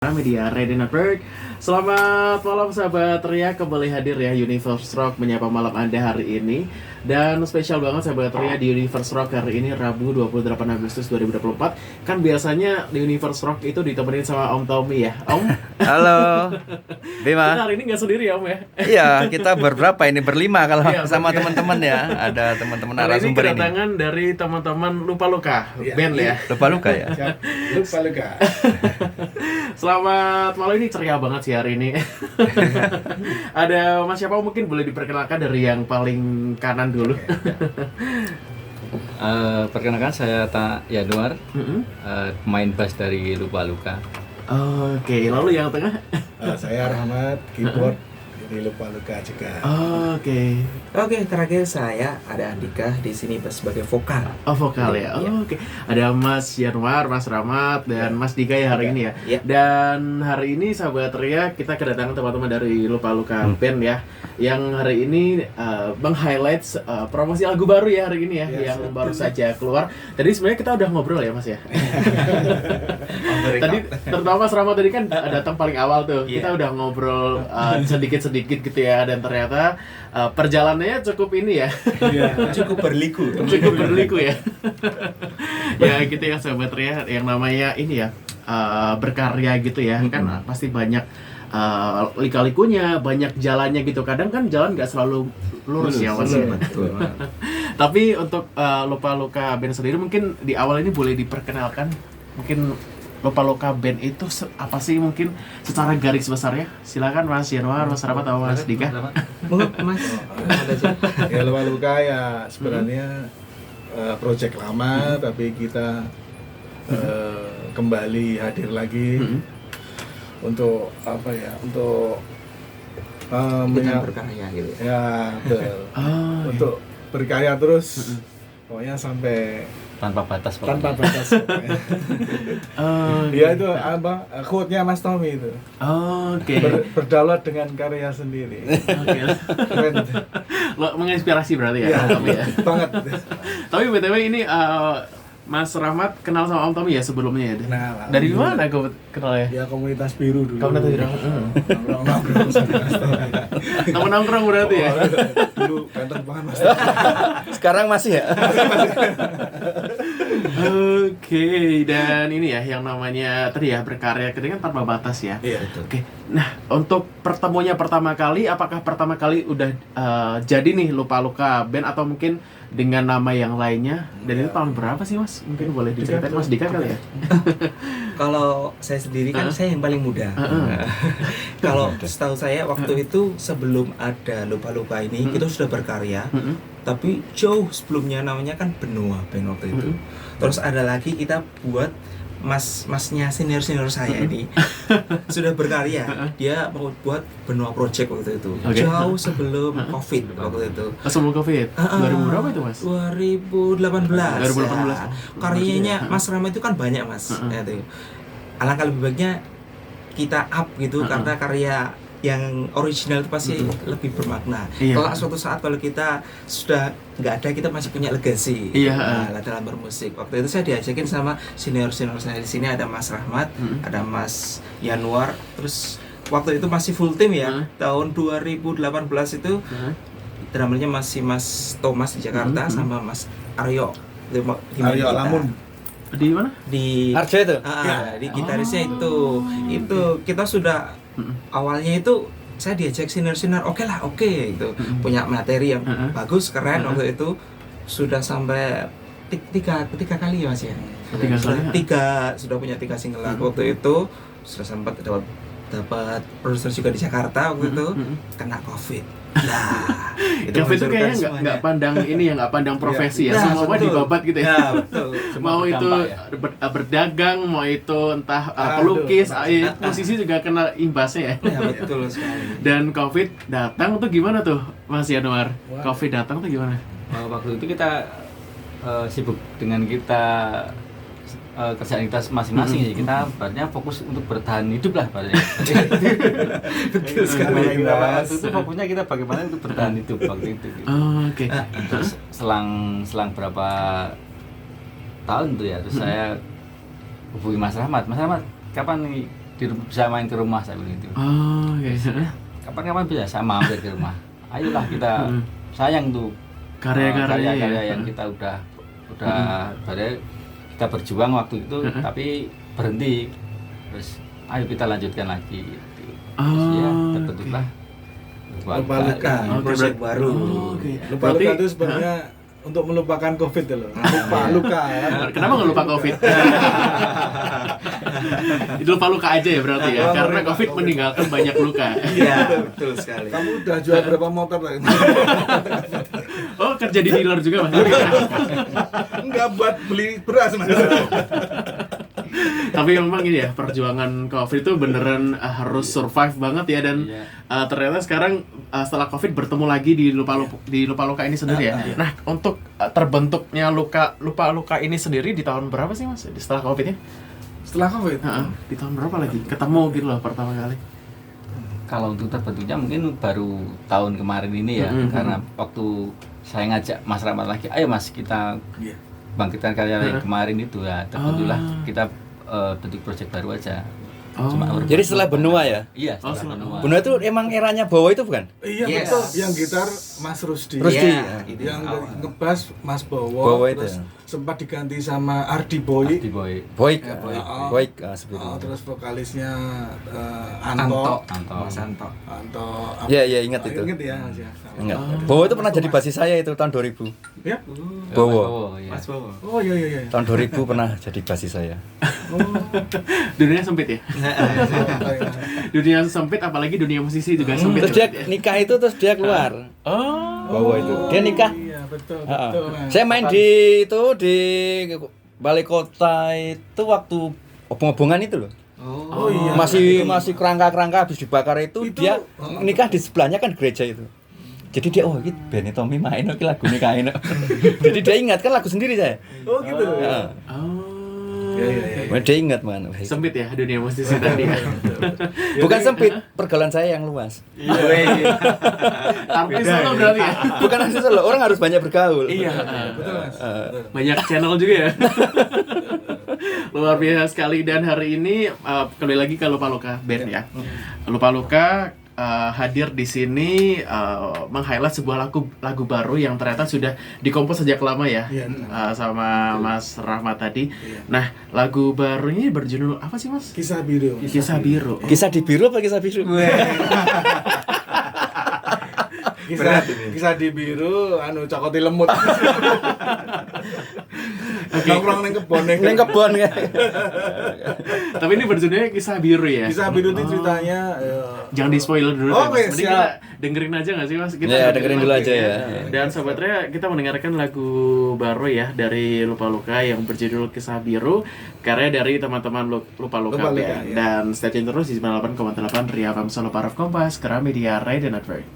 Media Ready Network. Selamat malam sahabat Ria, kembali hadir ya Universe Rock menyapa malam Anda hari ini. Dan spesial banget sahabat Ria di Universe Rock hari ini Rabu 28 Agustus 2024. Kan biasanya di Universe Rock itu ditemenin sama Om Tommy ya. Om. Halo Bima. Kita hari ini nggak sendiri ya Om ya. Iya, kita berberapa ini, berlima kalau Iya, sama teman-teman ya. Ada teman-teman Hari ini narasumber ini. kedatangan dari teman-teman Lupa Luka band ya. Lupa luka ya. Lupa luka. Selamat malam, ini ceria banget sih hari ini. Ada Mas siapa mungkin boleh diperkenalkan dari yang paling kanan dulu. Perkenalkan saya Yanuar, pemain bass dari Lupa Luka. Oke, lalu yang tengah. Saya Rahmat, keyboard di Lupa Luka juga. Oke, terakhir saya ada Andika di sini sebagai vokal. Oh, vokal ya. Oke. Ada Mas Yanuar, Mas Rahmat, dan Mas Dika ya hari ini ya. Iya. Dan hari ini sahabat Ria kita kedatangan teman-teman dari Lupa Luka Band ya, yang hari ini meng-highlight promosi lagu baru ya hari ini ya, yang baru saja keluar. Tadi sebenarnya kita udah ngobrol ya Mas ya. Tadi terutama Mas Rahmat tadi kan datang paling awal tuh. Kita udah ngobrol sedikit-sedikit gitu ya, dan ternyata perjalanannya cukup ini ya. Cukup berliku. Cukup berliku ya. Ya gitu ya sahabat Ria, yang namanya ini ya berkarya gitu ya, kan pasti banyak lika-likunya, banyak jalannya gitu. Kadang kan jalan nggak selalu lurus ya Mas. Betul. Tapi untuk Lupa Luka Band sendiri mungkin di awal ini boleh diperkenalkan mungkin Lupa Luka Band itu apa sih mungkin secara garis besarnya? Silakan Mas Yanuar, Mas Rahmat atau Mas Dika. Mas. Ya Lupa Luka ya sebenarnya project lama, tapi kita kembali hadir lagi untuk apa ya? Untuk Dengan berkarya gitu. ya betul. Untuk berkarya terus, pokoknya sampai Tanpa batas. tanpa batas. Pokoknya. Ya itu apa? Quote-nya Mas Tommy itu. Oke. Berdaulat dengan karya sendiri. Oke. Keren itu. Lo menginspirasi berarti ya, Ya, Om Tommy ya. banget. Tapi BTW ini Mas Rahmat kenal sama Om Tommy ya sebelumnya ya? Kenal. Dari mana kau kenal ya? Ya komunitas biru dulu. Komunitas biru. Nongkrong sama Mas Tommy. Temen nongkrong berarti ya? Dulu ganteng banget Mas. Sekarang masih ya? Oke, dan ini ya yang namanya tadi ya berkarya ketika kan tanpa batas ya. Iya betul. Oke, nah untuk pertemuannya pertama kali, apakah pertama kali udah jadi nih Lupa Luka Band atau mungkin dengan nama yang lainnya? Dan itu tahun berapa sih Mas? Mungkin boleh diceritain Mas Dika kali ya? Kalau saya sendiri kan saya yang paling muda. Kalau setahu saya waktu itu sebelum ada Lupa Luka ini kita sudah berkarya. Tapi jauh sebelumnya namanya kan Benua Band waktu itu. Terus ada lagi kita buat masnya senior saya ini sudah berkarya. Dia mau buat Benua Project waktu itu. Oke. Jauh sebelum COVID waktu itu. Sebelum Covid? 2000 berapa itu Mas? 2018. 2018. Ya. Karyanya Mas Rama itu kan banyak Mas. Ya, itu. Alangkah lebih baiknya kita up gitu karena karya yang original itu pasti lebih bermakna. Iya. Kalau suatu saat kalau kita sudah nggak ada, kita masih punya legacy. Iya. Nah, dalam bermusik. Waktu itu saya diajakin sama senior saya di sini, ada Mas Rahmat, ada Mas Yanuar, terus waktu itu masih full tim ya. Tahun 2018 itu drummernya masih Mas Thomas di Jakarta sama Mas Aryo di Aryo kita. Lamun. Di mana? Di Arjo itu? di gitarisnya itu kita sudah awalnya itu saya diajak senior oke itu punya materi yang bagus keren. Waktu itu sudah sampai tiga kali ya Mas ya. Sudah punya 3 single lagu. Waktu itu sudah sempat dapat produser juga di Jakarta waktu itu kena COVID. Nah, Covid itu kayaknya nggak pandang ini ya, nggak pandang profesi ya, semua dibabat gitu ya. Ya, betul. Mau itu berdagang, mau itu entah pelukis, musisi juga kena imbasnya ya. Ya, betul sekali. Dan Covid datang tuh gimana tuh Mas Yanuar? Covid datang tuh gimana? Waktu itu kita sibuk dengan kerjaan kita masing-masing ya. Kita berarti fokus untuk bertahan hidup lah berarti. Betul sekali Mas. Waktu itu fokusnya kita bagaimana untuk bertahan hidup waktu itu. Oke. Terus selang berapa tahun tuh ya, terus saya hubungi Mas Rahmat, kapan nih bisa main ke rumah saya bilang gitu. Oh, oke. Kapan-kapan bisa saya mampir ke rumah. Ayolah kita sayang tuh Karya-karya karya-karya ya. yang kita udah padahal kita berjuang waktu itu tapi berhenti. Terus ayo kita lanjutkan lagi gitu. Terus ya Oh, terbentuklah Lupa luka. Oke, Project berarti- baru. Oh, oke. Lupa Berarti- luka itu sebenarnya untuk melupakan COVID itu loh. Lupa luka kan. Kenapa nggak lupa COVID? Itu lupa luka aja ya berarti ya, Oh, karena lupa COVID COVID. meninggalkan banyak luka. Iya, betul sekali. Kamu udah jual berapa motor lagi? Oh, kerja di dealer juga mas? Enggak buat beli beras mas. Tapi memang ini ya, perjuangan COVID itu beneran harus survive banget ya, dan Iya. ternyata sekarang setelah COVID bertemu lagi di lupa luka ini sendiri ya. Nah, untuk terbentuknya lupa luka ini sendiri di tahun berapa sih mas? Setelah COVID-nya? Setelah COVID. Di tahun berapa lagi? Ketemu gitu loh pertama kali. Kalau untuk terbentuknya mungkin baru tahun kemarin ini ya, karena waktu saya ngajak Mas Rahmat lagi, ayo Mas kita Iya. bangkitkan karya yang kemarin itu ya, terbentuklah kita bentuk proyek baru aja. Cuma Jadi setelah benua ya. Iya, Oh, setelah benua. Benua itu emang eranya Bowo itu bukan? Iya Yes. betul. Yang gitar Mas Rusdi. Rusdi. Iya, itu Yang awal. ngebass Mas Bowo. Bowo itu Terus ya. sempat diganti sama Ardi Boy. Di Boy. Boik. Oh. Boik seperti itu. Terus vokalisnya Anto, Anto. Mas Anto. Anto. Iya, iya, ingat itu. Ingat ya Mas ya. Enggak. Bowo itu pernah jadi basis saya itu tahun 2000. Ya. Bowo. Iya. Mas Bowo. Oh iya iya iya. Tahun 2000 pernah jadi basis saya. Dunia sempit ya. Dunia sempit, apalagi dunia musisi juga sempit. Terus dia nikah itu terus dia keluar. Oh. Bowo itu. Dia nikah. Iya betul Ha-ha. betul. Mas. Saya main di itu di balai kota itu waktu obong-obongan itu loh. Oh iya. Masih kerangka-kerangka habis dibakar itu, Itu, dia nikah di sebelahnya kan gereja itu. Jadi dia ini Benny Tommy main oke lagu nikahin. Jadi dia ingat kan lagu sendiri saya. Oh gitu. Ya. Oh. Dia ingat mana. Sempit ya dunia musisi tadi. Bukan sempit, pergaulan saya yang luas. Artis itu berarti ya. Bukan artis loh, orang harus banyak bergaul. Iya. Betul Mas. Betul. Banyak channel juga ya. Luar biasa sekali, dan hari ini kembali lagi ke Lupa Luka Band ya. Lupa Luka hadir di sini meng-highlight sebuah lagu baru yang ternyata sudah dikompos sejak lama ya. Iya. Sama Mas Rahmat tadi. Nah, lagu barunya berjudul apa sih Mas? Kisah biru. Kisah Biru. Kisah di biru apa kisah biru? Kisah di biru cokoti lemut. Nongkrong neng kebon Neng kebon ya. Tapi ini berjudulnya Kisah Biru ya. Kisah biru itu ceritanya Jangan di spoiler dulu. Oh, ya, Mas. oke, Mending siap. kita dengerin aja nggak sih Mas? Kita Ya, dengerin dulu aja ya. Dan Sobat Ria, kita mendengarkan lagu baru ya dari Lupa Luka yang berjudul Kisah Biru, karya dari teman-teman Lupa Luka Lupa Luka, Band. ya. Dan stay tune terus di 98,8 Ria FM Solo Paraf Kompas, Kera Media, Ray dan Network.